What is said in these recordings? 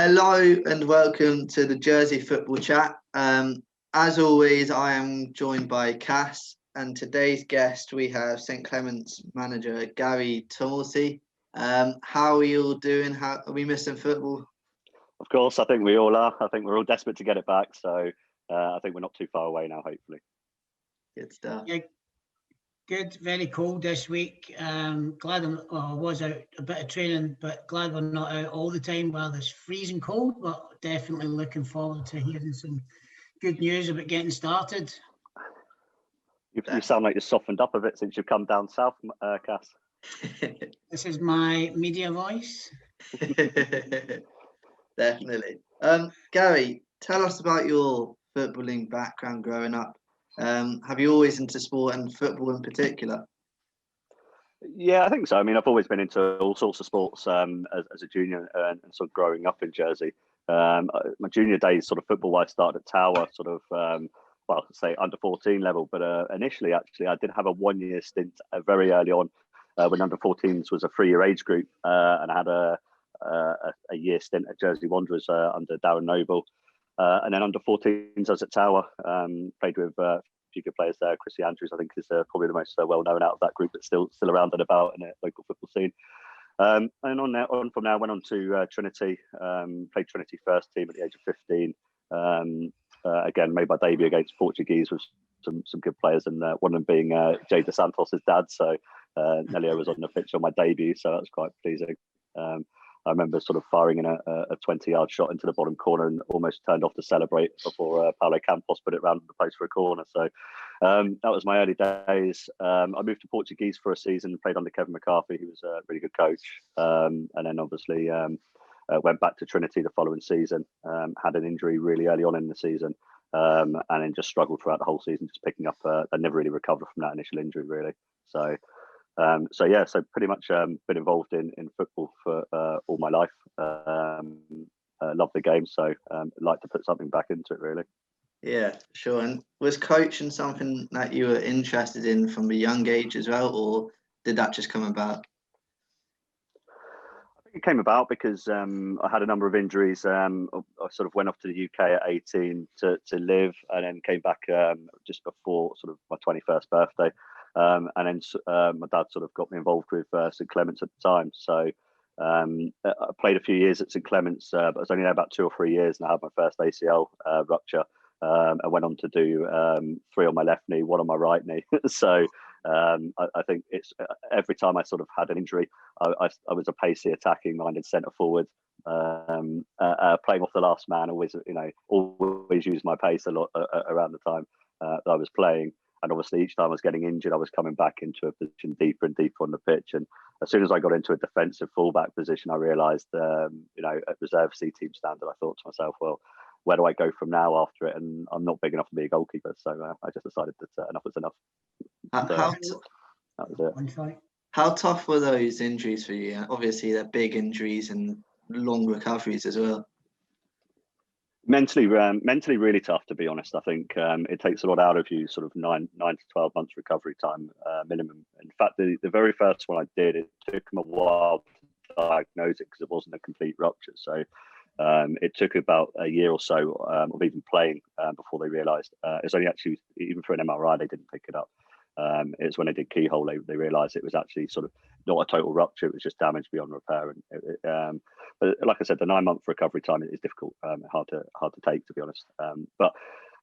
Hello and welcome to the Jersey Football Chat. As always, I am joined by Cass, and today's guest we have St Clement's manager Gary Tumelty. How are you all doing? How are we missing football? Of course, I think we all are. I think we're all desperate to get it back. So I think we're not too far away now, hopefully. Good stuff. Yeah, good. Very cold this week. Glad I was out a bit of training, but glad we're not out all the time while it's freezing cold. But definitely looking forward to hearing some good news about getting started. You sound like you're softened up a bit since you've come down south, Cass. This is my media voice. Definitely. Gary, tell us about your footballing background growing up. Have you always into sport and football in particular? Yeah, I think so. I mean, I've always been into all sorts of sports as a junior and sort of growing up in Jersey. My junior days, sort of football-wise, started at Tower, sort of, say under 14 level. But initially, actually, I did have a 1-year stint very early on when under 14s was a 3-year age group, and I had a year stint at Jersey Wanderers under Darren Noble. And then under 14s, I was at Tower, played with a few good players there. Chrissy Andrews, I think, is probably the most well-known out of that group, but still around and about in the local football scene. And on from there, went on to Trinity, played Trinity first team at the age of 15. Again, made my debut against Portuguese with some good players, and one of them being Jay dos Santos' dad. So Nelio was on the pitch on my debut, so that was quite pleasing. I remember sort of firing in a 20-yard shot into the bottom corner and almost turned off to celebrate before Paulo Campos put it round the post for a corner. So that was my early days. I moved to Portuguese for a season, played under Kevin McCarthy, who was a really good coach. And then obviously went back to Trinity the following season, had an injury really early on in the season, and then just struggled throughout the whole season, just picking up. I never really recovered from that initial injury, really. So pretty much been involved in football for all my life. Love the game, so like to put something back into it, really. Yeah, sure. And was coaching something that you were interested in from a young age as well, or did that just come about? I think it came about because I had a number of injuries. I sort of went off to the UK at 18 to live, and then came back just before sort of my 21st birthday. And then my dad sort of got me involved with St Clement's at the time. So I played a few years at St Clement's, but I was only there about 2 or 3 years, and I had my first ACL rupture. I went on to do 3 on my left knee, 1 on my right knee. So I think it's every time I sort of had an injury, I was a pacey, attacking-minded centre forward, playing off the last man. Always used my pace a lot around the time that I was playing. And obviously, each time I was getting injured, I was coming back into a position deeper and deeper on the pitch. And as soon as I got into a defensive fullback position, I realised, at reserve C team standard, I thought to myself, well, where do I go from now after it? And I'm not big enough to be a goalkeeper, so I just decided that enough was enough. That was it. How tough were those injuries for you? Obviously, they're big injuries and long recoveries as well. Mentally really tough, to be honest. I think it takes a lot out of you, sort of 9 to 12 months recovery time minimum. In fact, the very first one I did, it took them a while to diagnose it because it wasn't a complete rupture. So it took about a year or so of even playing before they realised. It's only actually, even for an MRI, they didn't pick it up. It's when they did keyhole, they realised it was actually sort of not a total rupture, it was just damage beyond repair. And but like I said, the 9-month recovery time is difficult, hard to take, to be honest. But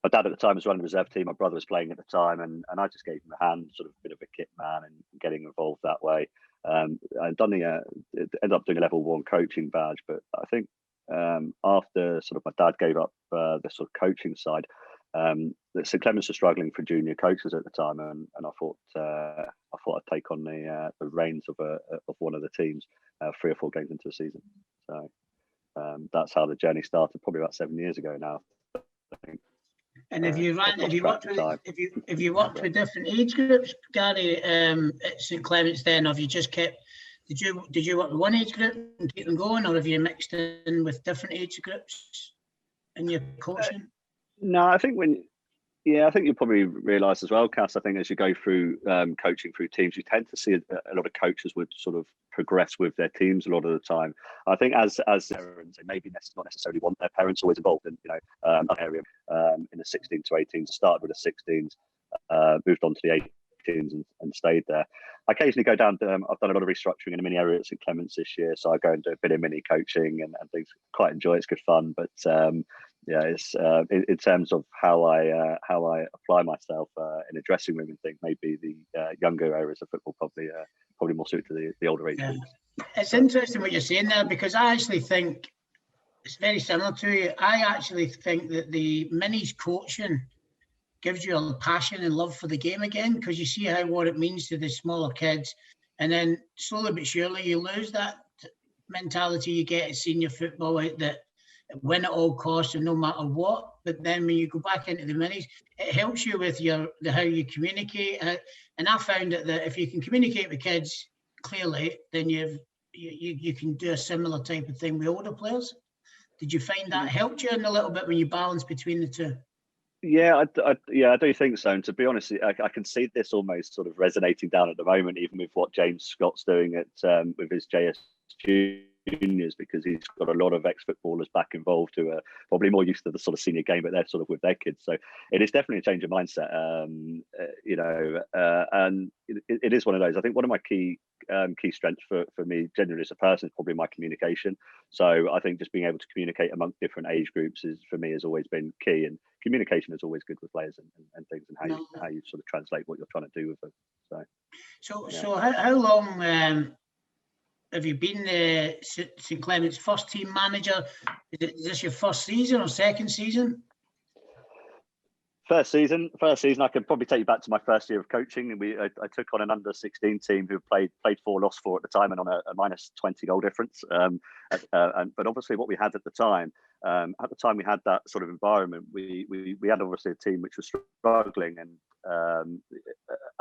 my dad at the time was running the reserve team. My brother was playing at the time, and I just gave him a hand, sort of a bit of a kit man, and getting involved that way. I'd done ended up doing a level 1 coaching badge, but I think after sort of my dad gave up the sort of coaching side, St Clement's were struggling for junior coaches at the time, and I thought I'd take on the reins of one of the teams 3 or 4 games into the season. So that's how the journey started, probably about 7 years ago now, I think. And have you worked with different age groups, Gary, at St Clement's? Then have you just kept? Did you work with one age group and keep them going, or have you mixed in with different age groups in your coaching? No, I think I think you'll probably realise as well, Cass, I think as you go through coaching through teams, you tend to see a lot of coaches would sort of progress with their teams a lot of the time. I think as parents, they maybe not necessarily want their parents always involved in an area in the 16 to 18s. Started with the 16s, moved on to the 18s and stayed there. I occasionally go down. I've done a lot of restructuring in a mini area at St Clement's this year, so I go and do a bit of mini coaching and things. Quite enjoy it. It's good fun, but yeah, it's in terms of how I apply myself in a dressing room and thing. Maybe the younger areas of football probably more suited to the older age groups. It's interesting what you're saying there, because I actually think it's very similar to you. I actually think that the minis coaching gives you a passion and love for the game again, because you see what it means to the smaller kids, and then slowly but surely you lose that mentality you get at senior football, that win at all costs and no matter what. But then when you go back into the minis, it helps you with how you communicate. And I found that if you can communicate with kids clearly, then you can do a similar type of thing with older players. Did you find that helped you in a little bit when you balance between the two? Yeah, I do think so. And to be honest, I can see this almost sort of resonating down at the moment, even with what James Scott's doing with his JS juniors, because he's got a lot of ex-footballers back involved who are probably more used to the sort of senior game, but they're sort of with their kids. So it is definitely a change of mindset, and it is one of those. I think one of my key strengths for me generally as a person is probably my communication. So I think just being able to communicate among different age groups for me has always been key, and communication is always good with players and things, and how you sort of translate what you're trying to do with them. So how long have you been St Clement's first team manager? Is this your first season or second season? First season. I can probably take you back to my first year of coaching, and I took on an under-16 team who played 4, lost 4 at the time, and on a minus 20 goal difference. But obviously, what we had at the time we had that sort of environment. We had obviously a team which was struggling, and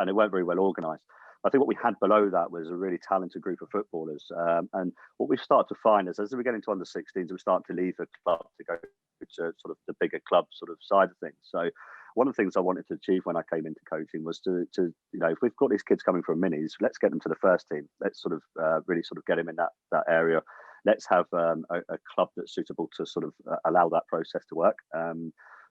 it weren't very well organised. I think what we had below that was a really talented group of footballers. And what we started to find is, as we get into under 16s, we start to leave the club to go to sort of the bigger club sort of side of things. So one of the things I wanted to achieve when I came into coaching was to if we've got these kids coming from minis, let's get them to the first team. Let's sort of really sort of get them in that area. Let's have a club that's suitable to sort of allow that process to work.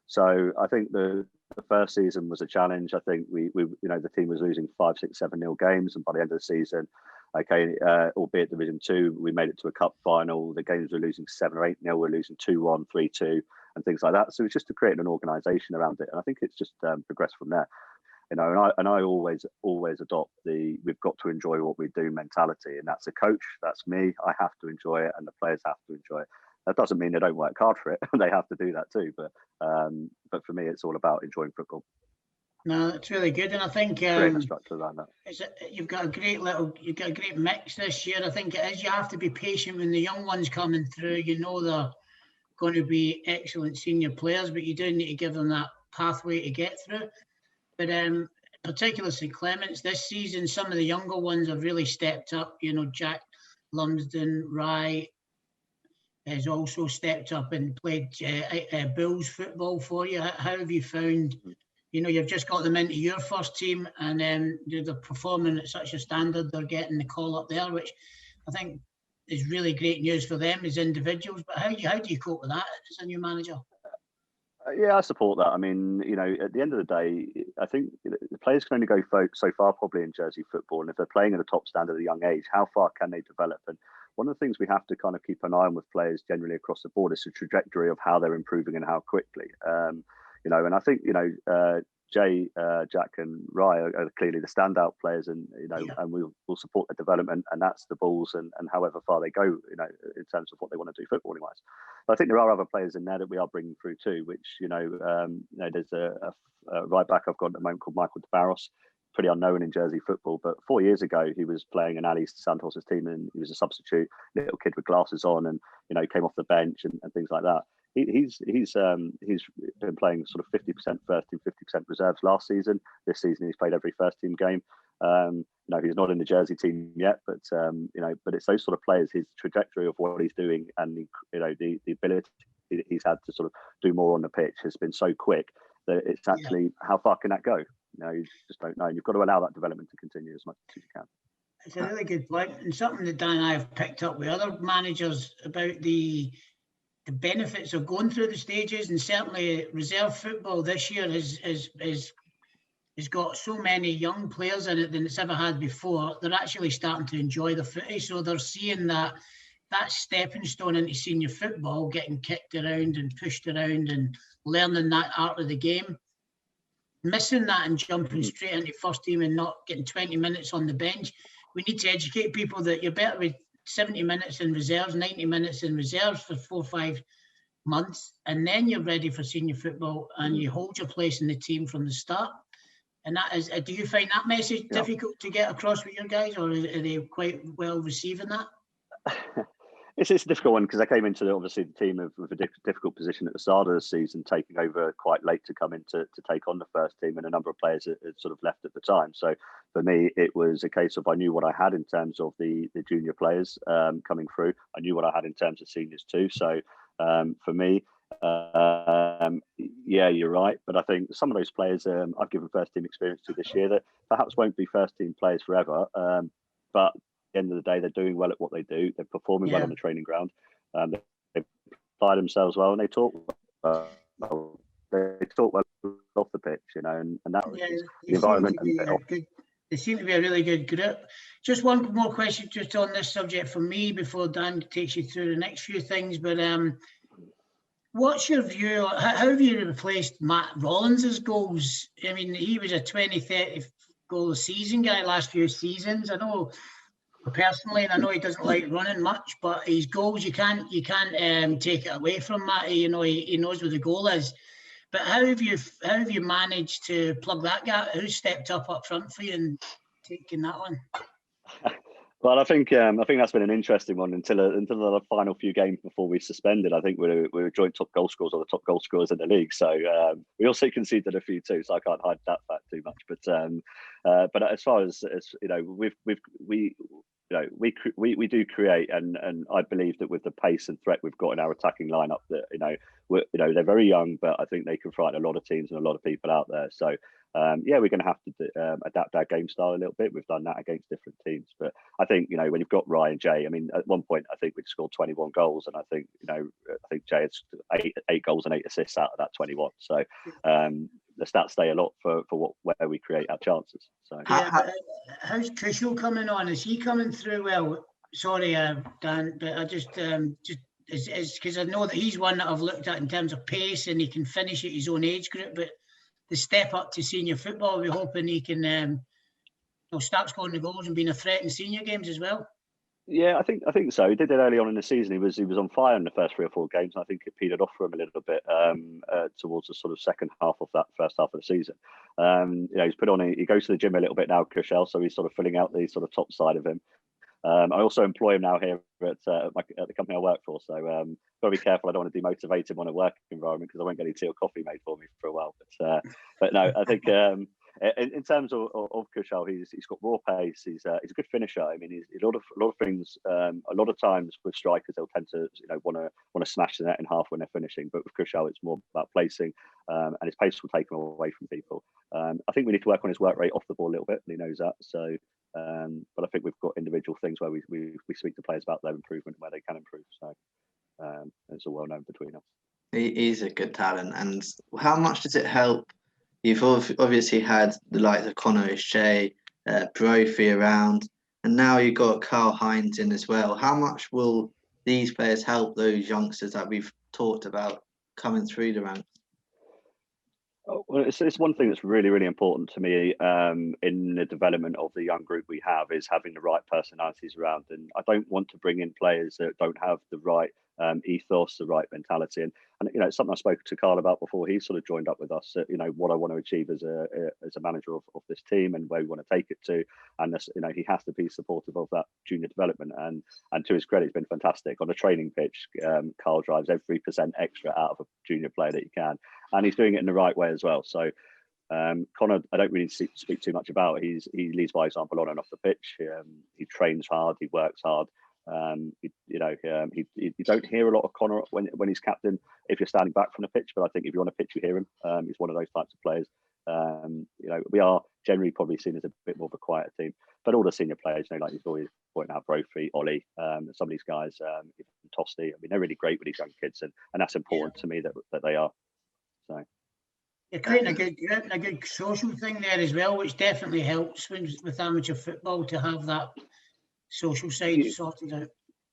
So I think the first season was a challenge. I think we the team was losing 5, 6, 7-0 games, and by the end of the season, albeit Division 2, we made it to a cup final. The games were losing 7 or 8-0. We're losing 2-1, 3-2, and things like that. So it's just to create an organisation around it, and I think it's just progressed from there. And I always adopt we've got to enjoy what we do mentality, and that's a coach, that's me. I have to enjoy it, and the players have to enjoy it. That doesn't mean they don't work hard for it. They have to do that too. But for me, it's all about enjoying football. No, it's really good, and I think creating a structure around that. You've got a great mix this year. I think it is. You have to be patient when the young ones coming through. You know they're going to be excellent senior players, but you do need to give them that pathway to get through. But particularly St Clement's this season, some of the younger ones have really stepped up. Jack Lumsden, Rye has also stepped up and played Bulls football for you. How have you found, you've just got them into your first team, and then they're performing at such a standard, they're getting the call up there, which I think is really great news for them as individuals. But how do you cope with that as a new manager? Yeah, I support that. I mean, at the end of the day, I think the players can only go so far probably in Jersey football. And if they're playing at a top standard at a young age, how far can they develop? And one of the things we have to kind of keep an eye on with players generally across the board is the trajectory of how they're improving and how quickly. And I think, Jay, Jack and Rye are clearly the standout players, and and we'll support their development, and that's the Bulls and however far they go, in terms of what they want to do footballing wise. But I think there are other players in there that we are bringing through too, which there's a right back I've got at the moment called Michael DeBarros, pretty unknown in Jersey football, but 4 years ago he was playing in Ali Santos's team, and he was a substitute, little kid with glasses on, and came off the bench and things like that. He's been playing sort of 50% first team, 50% reserves last season. This season he's played every first team game. He's not in the Jersey team yet, but but it's those sort of players, his trajectory of what he's doing, and the ability he's had to sort of do more on the pitch has been so quick that it's actually how far can that go? You just don't know. You've got to allow that development to continue as much as you can. It's a really good point, and something that Dan and I have picked up with other managers about the benefits of going through the stages, and certainly reserve football this year has got so many young players in it than it's ever had before. They're actually starting to enjoy the footy, so they're seeing that stepping stone into senior football, getting kicked around and pushed around and learning that art of the game. Missing that and jumping straight into first team and not getting 20 minutes on the bench. We need to educate people that you're better with 70 minutes in reserves, 90 minutes in reserves for 4 or 5 months, and then you're ready for senior football and you hold your place in the team from the start. And that is, do you find that message difficult to get across with your guys, or are they quite well receiving that? It's a difficult one because I came into obviously the team with a difficult position at the start of the season, taking over quite late to come in to take on the first team, and a number of players had sort of left at the time. So for me, it was a case of I knew what I had in terms of the junior players coming through. I knew what I had in terms of seniors too. So for me, yeah, you're right. But I think some of those players I've given first team experience to this year that perhaps won't be first team players forever, but end of the day, they're doing well at what they do. They're performing well on the training ground. They apply themselves well, and they talk well. They talk well off the pitch, you know, and that was the environment. They seem to be a really good group. Just one more question, just on this subject from me before Dan takes you through the next few things. But what's your view? How have you replaced Matt Rollins' goals? I mean, he was a 20-30 goal a season guy last few seasons. I know. Personally, and I know he doesn't like running much, but his goals, you can't take it away from Matt. You know, he knows where the goal is. But how have you managed to plug that gap? Who stepped up front for you and taking that one? Well, I think that's been an interesting one until the final few games before we suspended. I think we were joint top goal scorers, or the top goal scorers in the league. So we also conceded a few too. So I can't hide that fact too much. But as far as you know, we do create, and I believe that with the pace and threat we've got in our attacking lineup, that they're very young, but I think they can frighten a lot of teams and a lot of people out there. So yeah, we're going to have to adapt our game style a little bit. We've done that against different teams, but I think when you've got Ryan Jay, I mean, at one point I think we'd scored 21 goals, and I think Jay had eight goals and 8 assists out of that 21. So the stats say a lot for where we create our chances. So how's Krishna coming on? Is he coming through well? Sorry, Dan, but I just because I know that he's one that I've looked at in terms of pace, and he can finish at his own age group. But the step up to senior football, we're hoping he can start scoring the goals and being a threat in senior games as well. Yeah, I think so. He did it early on in the season. He was on fire in the first 3 or 4 games. And I think it petered off for him a little bit towards the sort of second half of that first half of the season. He's put on. He goes to the gym a little bit now, Krishna, so he's sort of filling out the sort of top side of him. I also employ him now here at the company I work for. So got to be careful. I don't want to demotivate him on a work environment because I won't get any tea or coffee made for me for a while. But no, I think. In terms of Krishna, he's got raw pace. He's a good finisher. I mean, he's a lot of things. A lot of times with strikers, they'll tend to want to smash the net in half when they're finishing. But with Krishna, it's more about placing, and his pace will take him away from people. I think we need to work on his work rate off the ball a little bit, and he knows that. So, but I think we've got individual things where we speak to players about their improvement and where they can improve. So it's all well known between us. He's a good talent, and how much does it help? You've obviously had the likes of Connor O'Shea, Brophy around, and now you've got Karl Heinz in as well. How much will these players help those youngsters that we've talked about coming through the ranks? Well, it's one thing that's really, really important to me in the development of the young group we have is having the right personalities around. And I don't want to bring in players that don't have the right ethos, the right mentality. And it's something I spoke to Karl about before he sort of joined up with us. What I want to achieve as a manager of this team and where we want to take it to. And this, he has to be supportive of that junior development. And to his credit, it's been fantastic on a training pitch. Karl drives every % extra out of a junior player that he can, and he's doing it in the right way as well. So Connor, I don't really speak too much about. He leads by example on and off the pitch. He trains hard. He works hard. You don't hear a lot of Connor when he's captain if you're standing back from the pitch, but I think if you're on a pitch you hear him. He's one of those types of players. We are generally probably seen as a bit more of a quieter team, but all the senior players, like you've always pointed out, Brophy, Ollie, some of these guys, even Tosti, I mean, they're really great with these young kids, and that's important to me that they are. So you're creating a good social thing there as well, which definitely helps with amateur football to have that social side sorted out.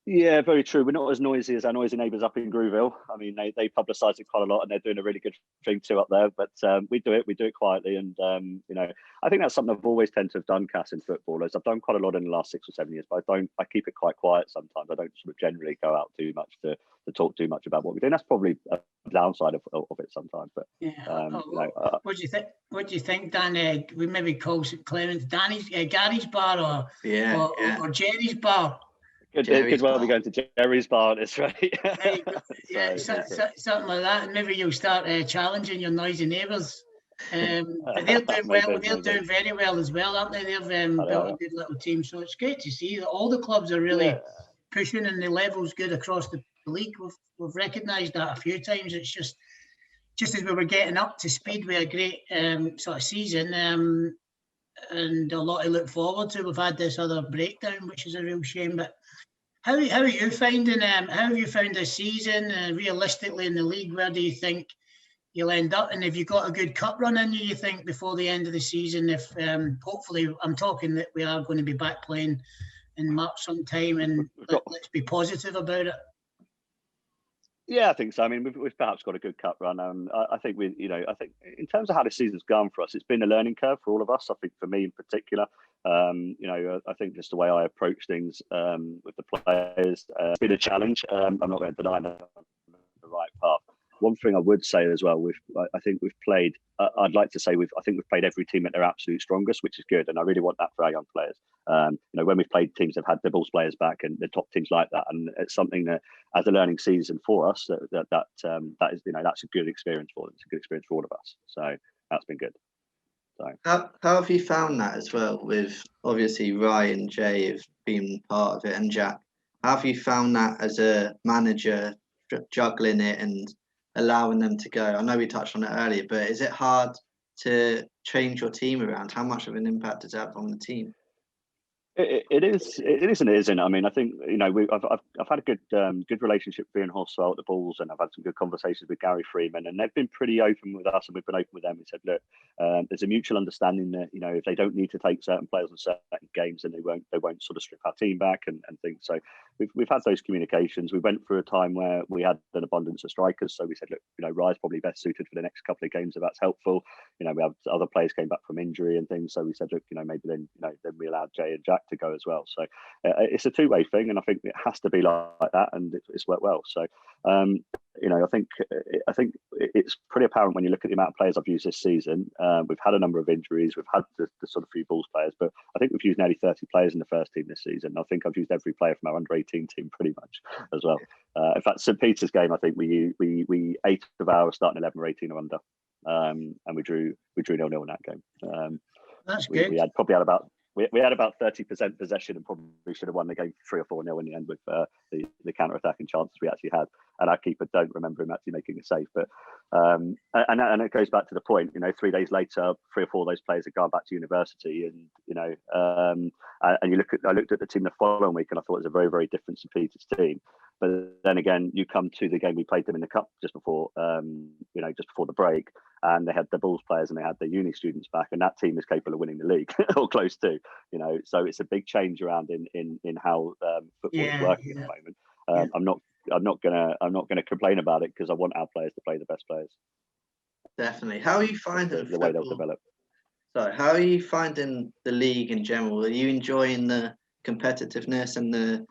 Yeah, very true. We're not as noisy as our noisy neighbours up in Grooville. I mean, they publicise it quite a lot, and they're doing a really good thing too up there. But we do it quietly, and I think that's something I've always tend to have done, Cass, in footballers. I've done quite a lot in the last 6 or 7 years, but I keep it quite quiet sometimes. I don't sort of generally go out too much to talk too much about what we do. And that's probably a downside of it sometimes. But what do you think? What do you think, Dan? We maybe call it Clement, Gary's bar, or Jerry's bar. Could well be going to Jerry's bar, that's right. Something like that. And maybe you'll start challenging your noisy neighbours. But they're doing well. They're doing very well as well, aren't they? They've built a good little team. So it's great to see that all the clubs are really pushing, and the level's good across the league. We've recognised that a few times. It's just as we were getting up to speed with a great sort of season, and a lot to look forward to. We've had this other breakdown, which is a real shame. But how are you finding? How have you found this season? Realistically, in the league, where do you think you'll end up? And have you got a good cup run in you think, before the end of the season? If hopefully, I'm talking that we are going to be back playing in March sometime, and let's be positive about it. Yeah, I think so. I mean, we've perhaps got a good cup run. I think I think in terms of how the season's gone for us, it's been a learning curve for all of us. I think for me in particular, I think just the way I approach things with the players, it's been a challenge. I'm not going to deny that the right path. One thing I would say as well, I think we've played. I'd like to say we've played every team at their absolute strongest, which is good, and I really want that for our young players. When we've played teams that have had the Bulls players back and the top teams like that, and it's something that, as a learning season for us, that is that's a good experience for them. It's a good experience for all of us. So that's been good. So how have you found that as well? With obviously Ryan and Jay have been part of it, and Jack. How have you found that as a manager, juggling it and allowing them to go? I know we touched on it earlier, but is it hard to change your team around? How much of an impact does it have on the team? It is and it isn't. I mean, I think I've had a good relationship with Ian Horsfeld at the Bulls, and I've had some good conversations with Gary Freeman, and they've been pretty open with us, and we've been open with them. We said, look, there's a mutual understanding that if they don't need to take certain players on certain games, then they won't sort of strip our team back and things. So we've had those communications. We went through a time where we had an abundance of strikers, so we said, look, Rye's probably best suited for the next couple of games if that's helpful. We have other players came back from injury and things, so we said, look, maybe then we allowed Jay and Jack to go as well. So it's a two-way thing, and I think it has to be like that, and it's worked well. So I think it's pretty apparent when you look at the amount of players I've used this season. We've had a number of injuries. We've had the sort of few Bulls players, but I think we've used nearly 30 players in the first team this season. I think I've used every player from our under-18 team pretty much as well. In fact, St Peter's game, I think we 8 of our starting 11 were 18 or under, and we drew 0-0 in that game. That's good. We had about 30% possession, and probably should have won the game 3 or 4-0 in the end with the counter-attacking chances we actually had. And our keeper, don't remember him actually making a save. But and it goes back to the point. 3 days later, 3 or 4 of those players had gone back to university, and I looked at the team the following week, and I thought it was a very, very different St Peter's team. But then again, you come to the game we played them in the cup just before the break, and they had the Bulls players and they had the uni students back, and that team is capable of winning the league or close to. So it's a big change around in how football is working at the moment. I'm not gonna complain about it, because I want our players to play the best players. Definitely. How are you finding the way they'll develop? So how are you finding the league in general? Are you enjoying the competitiveness and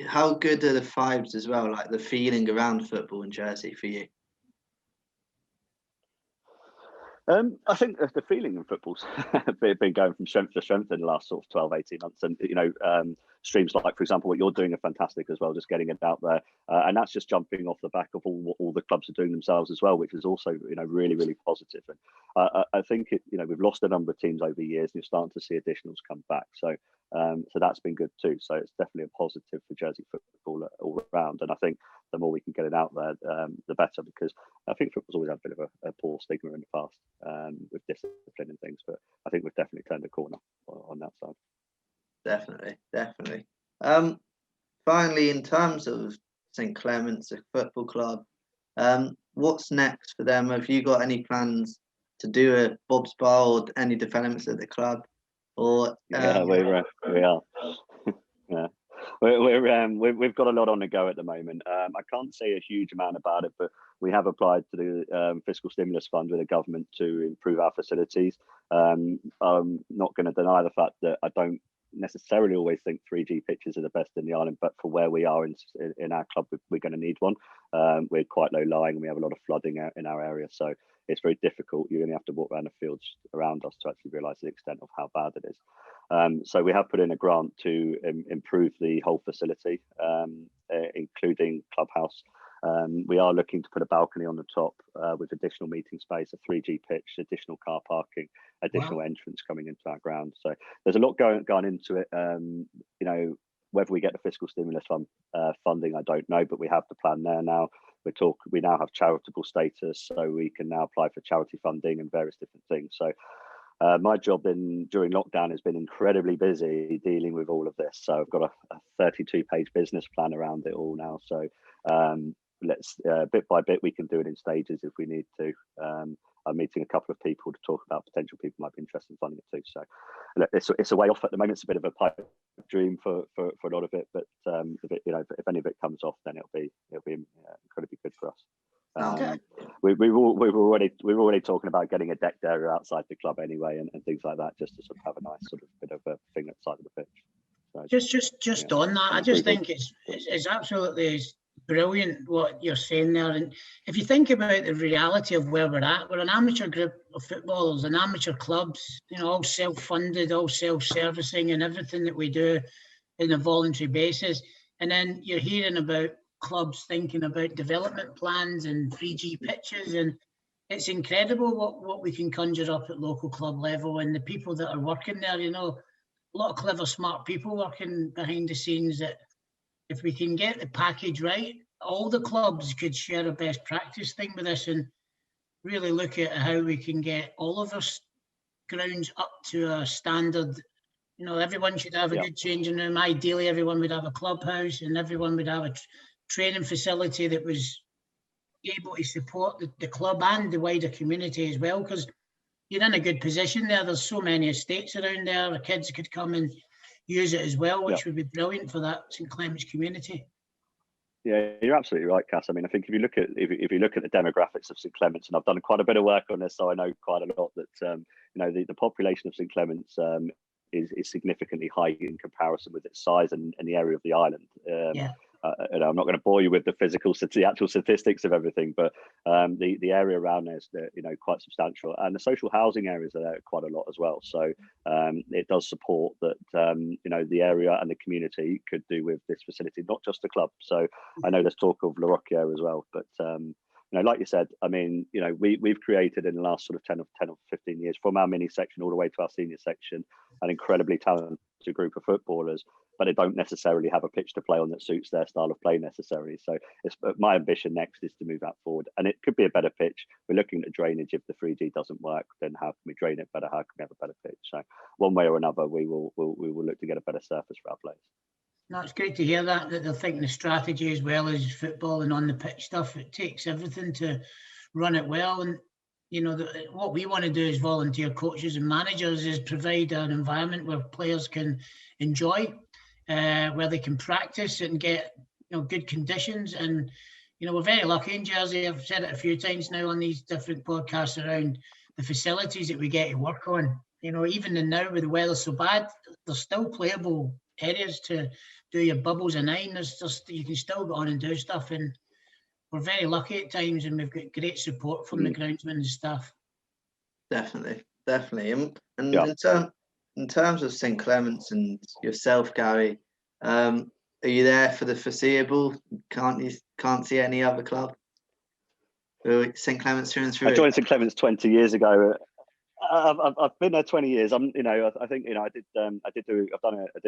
how good are the vibes as well, like the feeling around football in Jersey for you? I think the feeling in football's been going from strength to strength in the last sort of 12, 18 months. And, streams like, for example, what you're doing are fantastic as well, just getting it out there. And that's just jumping off the back of all the clubs are doing themselves as well, which is also, you know, really, really positive. And I think, you know, we've lost a number of teams over the years and you're starting to see additionals come back. So that's been good too. So it's definitely a positive for Jersey football all around. And I think the more we can get it out there, the better, because I think football's always had a bit of a poor stigma in the past with discipline and things. But I think we've definitely turned a corner on that side. Definitely. Finally, in terms of St Clement's, a football club, what's next for them? Have you got any plans to do a Bob's Bar or any developments at the club? Or yeah, we are. Yeah, we've got a lot on the go at the moment. I can't say a huge amount about it, but we have applied to the fiscal stimulus fund with the government to improve our facilities. I'm not going to deny the fact that I don't necessarily always think 3G pitches are the best in the island, but for where we are in our club, we're going to need one. We're quite low lying and we have a lot of flooding out in our area, so it's very difficult. You're going to have to walk around the fields around us to actually realise the extent of how bad it is. So we have put in a grant to improve the whole facility, including clubhouse. We are looking to put a balcony on the top with additional meeting space, a 3G pitch, additional car parking, additional entrance coming into our ground. So there's a lot going into it. You know, whether we get the fiscal stimulus fund funding, I don't know, but we have the plan there now. We now have charitable status, so we can now apply for charity funding and various different things. So my job during lockdown has been incredibly busy dealing with all of this. So I've got a 32-page business plan around it all now. So let's bit by bit, we can do it in stages if we need to. I'm meeting a couple of people to talk about potential people might be interested in funding it too. So it's a way off at the moment. It's a bit of a pipe dream for a lot of it, but if any of it comes off, then it'll be incredibly good for us. We were already talking about getting a decked area outside the club anyway, and things like that, just to sort of have a nice sort of bit of a thing at the side of the pitch. So, just on that, I just think it's absolutely brilliant what you're saying there. And if you think about the reality of where we're at, we're an amateur group of footballers, an amateur clubs, you know, all self-funded, all self-servicing, and everything that we do in a voluntary basis. And then you're hearing about clubs thinking about development plans and 3G pitches, and it's incredible what we can conjure up at local club level, and the people that are working there, you know, a lot of clever, smart people working behind the scenes, that if we can get the package right, all the clubs could share a best practice thing with us and really look at how we can get all of our grounds up to a standard. You know, everyone should have a good changing room. Ideally, everyone would have a clubhouse and everyone would have a training facility that was able to support the club and the wider community as well, because you're in a good position there. There's so many estates around there. The kids could come and use it as well, which would be brilliant for that St Clement's community. Yeah, you're absolutely right, Cass. I mean, I think if you look at the demographics of St Clement's, and I've done quite a bit of work on this, so I know quite a lot that you know, the population of St Clement's is significantly high in comparison with its size and the area of the island. And I'm not going to bore you with the actual statistics of everything, but the area around there is, you know, quite substantial, and the social housing areas are there quite a lot as well. So it does support that you know, the area and the community could do with this facility, not just the club. So I know there's talk of La Rocquiere as well, but you know, like you said, I mean, you know, we've created in the last sort of 10 or 15 years, from our mini section all the way to our senior section, an incredibly talented group of footballers, but they don't necessarily have a pitch to play on that suits their style of play necessarily. So my ambition next is to move that forward, and it could be a better pitch. We're looking at drainage. If the 3G doesn't work, then how can we drain it better? How can we have a better pitch? So one way or another, we will look to get a better surface for our players. No, it's great to hear that they're thinking of strategy as well as football and on the pitch stuff. It takes everything to run it well. And, you know, what we want to do as volunteer coaches and managers is provide an environment where players can enjoy, where they can practice and get, you know, good conditions. And, you know, we're very lucky in Jersey. I've said it a few times now on these different podcasts around the facilities that we get to work on. You know, even now with the weather so bad, there's still playable areas to do your bubbles and nine. There's just, you can still go on and do stuff, and we're very lucky at times, and we've got great support from the groundsmen and staff. Definitely. And in terms of St Clement's and yourself, Gary, Are you there for the foreseeable? Can't see any other club? St Clement's through and through. I joined St Clement's 20 years ago. I've been there 20 years. I think I did a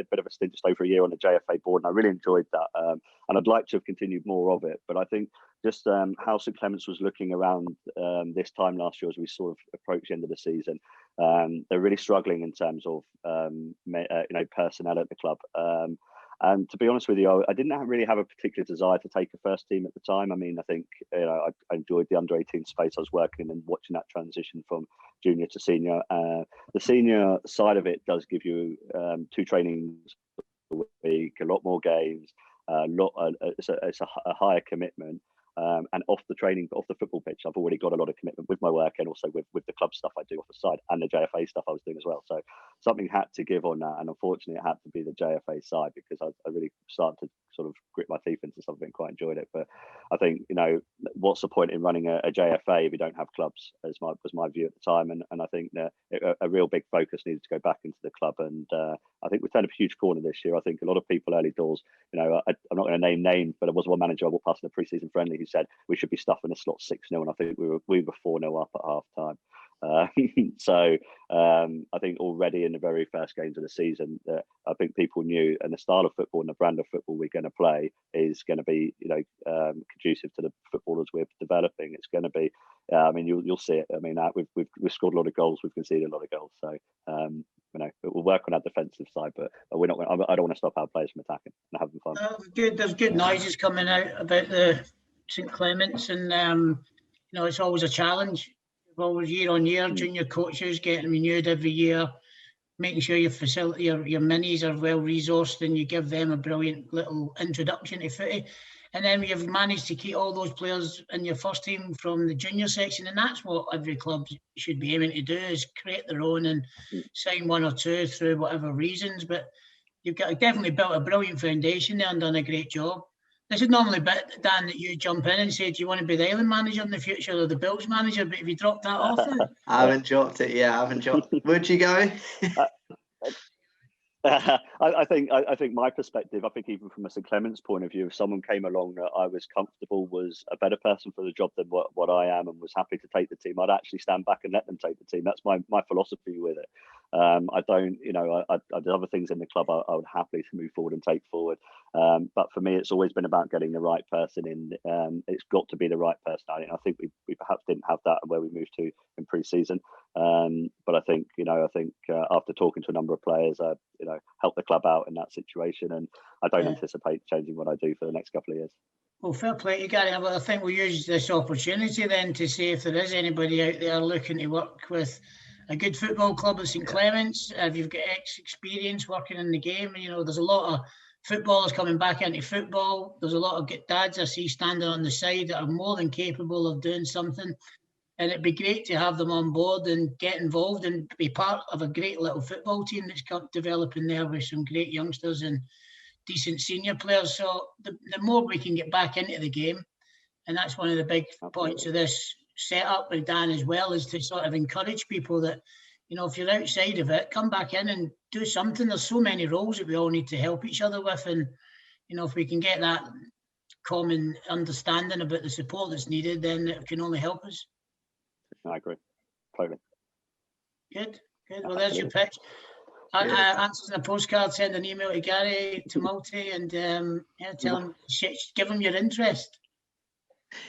bit of a stint just over a year on the JFA board, and I really enjoyed that. And I'd like to have continued more of it. But I think just how St Clement's was looking around this time last year as we sort of approach the end of the season, they're really struggling in terms of personnel at the club. And to be honest with you, I didn't really have a particular desire to take a first team at the time. I mean, I think I enjoyed the under-18 space I was working in and watching that transition from junior to senior. The senior side of it does give you 2 trainings a week, a lot more games, it's a higher commitment. And off the football pitch, I've already got a lot of commitment with my work and also with the club stuff I do off the side and the JFA stuff I was doing as well. So something had to give on that, and unfortunately it had to be the JFA side because I really started to sort of grit my teeth into something, quite enjoyed it. But I think, what's the point in running a JFA if you don't have clubs, was my view at the time. And I think that a real big focus needed to go back into the club. And I think we've turned a huge corner this year. I think a lot of people early doors, I'm not going to name names, but there was one manager I walked past in a pre-season friendly who said we should be stuffing the slot 6-0, and I think we were 4-0 up at half time. So I think already in the very first games of the season, I think people knew, and the style of football and the brand of football we're going to play is going to be, conducive to the footballers we're developing. It's going to be, you'll see it. I mean, we've scored a lot of goals, we've conceded a lot of goals. So we'll work on our defensive side, but we're not. I don't want to stop our players from attacking and having fun. There's good noises coming out about the St Clement's, and it's always a challenge. Always year on year, junior coaches getting renewed every year, making sure your facility, your minis are well resourced, and you give them a brilliant little introduction to footy. And then you've managed to keep all those players in your first team from the junior section, and that's what every club should be aiming to do, is create their own and sign 1 or 2 through whatever definitely built a brilliant foundation there and done a great job. This is normally, Dan, that you jump in and say, do you want to be the Island manager in the future or the Bills manager? But have you dropped that off then? I haven't dropped it yet. Would you go? I think my perspective, I think even from a St Clement's point of view, if someone came along that I was comfortable was a better person for the job than what I am and was happy to take the team, I'd actually stand back and let them take the team. That's my philosophy with it. I don't, there's other things in the club I would happily to move forward and take forward. But for me, it's always been about getting the right person in. It's got to be the right person. I think we perhaps didn't have that where we moved to in pre-season. But I think, after talking to a number of players, help the club out in that situation. And I don't anticipate changing what I do for the next couple of years. Well, fair play to Gary. I think we'll use this opportunity then to see if there is anybody out there looking to work with a good football club at St Clement's. If you've got experience working in the game, there's a lot of footballers coming back into football. There's a lot of good dads I see standing on the side that are more than capable of doing something. And it'd be great to have them on board and get involved and be part of a great little football team that's developing there with some great youngsters and decent senior players. So the more we can get back into the game, and that's one of the big points of this setup with Dan as well, is to sort of encourage people that, if you're outside of it, come back in and do something. There's so many roles that we all need to help each other with. And, if we can get that common understanding about the support that's needed, then it can only help us. I agree. Totally. Good. Well, there's your pitch. Answers in a postcard, send an email to Gary, Tumelty, and tell him, give him your interest.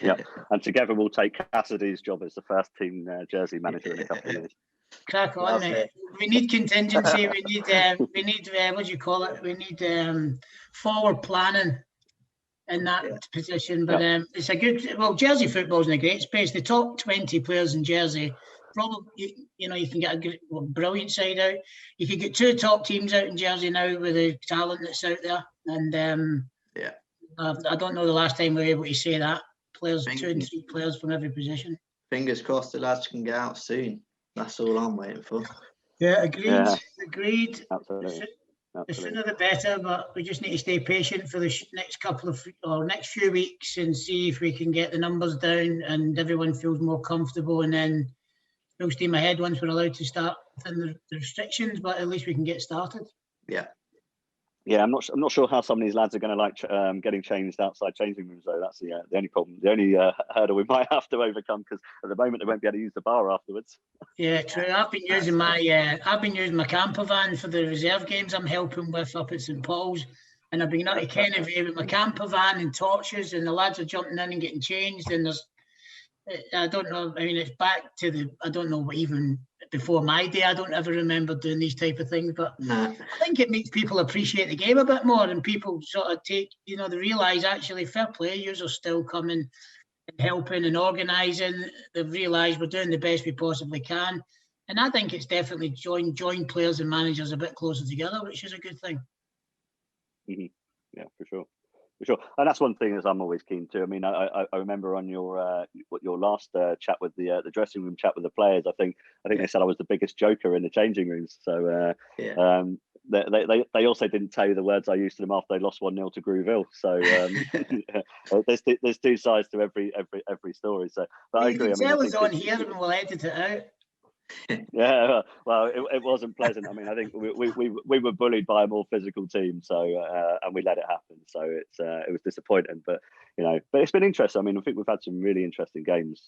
Yeah, and together we'll take Cassidy's job as the first team jersey manager in a couple of years. Crack on, mate. We need contingency. We need what do you call it? We need forward planning in that position. But it's a good. Well, Jersey football's in a great space. The top 20 players in Jersey, probably you can get a brilliant side out. You could get 2 top teams out in Jersey now with the talent that's out there. And I don't know the last time we were able to say that. Players, 2 and 3 players from every position. Fingers crossed the lads can get out soon. That's all I'm waiting for. Yeah, agreed. Absolutely. The sooner the better, but we just need to stay patient for the next few weeks and see if we can get the numbers down and everyone feels more comfortable, and then full steam ahead once we're allowed to start within the restrictions, but at least we can get started. Yeah. Yeah, I'm not sure how some of these lads are going to like getting changed outside changing rooms though. That's the only problem, the only hurdle we might have to overcome, because at the moment they won't be able to use the bar afterwards. Yeah, true. I've been using my camper van for the reserve games I'm helping with up at St Paul's, and I've been out to Kennedy with my camper van and torches, and the lads are jumping in and getting changed, and I don't know. I mean, it's back to I don't know, even before my day, I don't ever remember doing these type of things. But I think it makes people appreciate the game a bit more, and people sort of take, they realise actually, fair play, yous are still coming and helping and organising. They've realised we're doing the best we possibly can, and I think it's definitely joined players and managers a bit closer together, which is a good thing. Mm-hmm. Yeah, for sure. And that's one thing that I'm always keen to. I mean, I remember on your last chat with the dressing room chat with the players, I think they said I was the biggest joker in the changing rooms. So they also didn't tell you the words I used to them after they lost 1-0 to Grooville. So there's two sides to every story. So, but I agree. Tell us on here and we'll edit it out. Yeah, well, it wasn't pleasant. I mean, I think we were bullied by a more physical team, so and we let it happen. So it was disappointing, but but it's been interesting. I mean, I think we've had some really interesting games.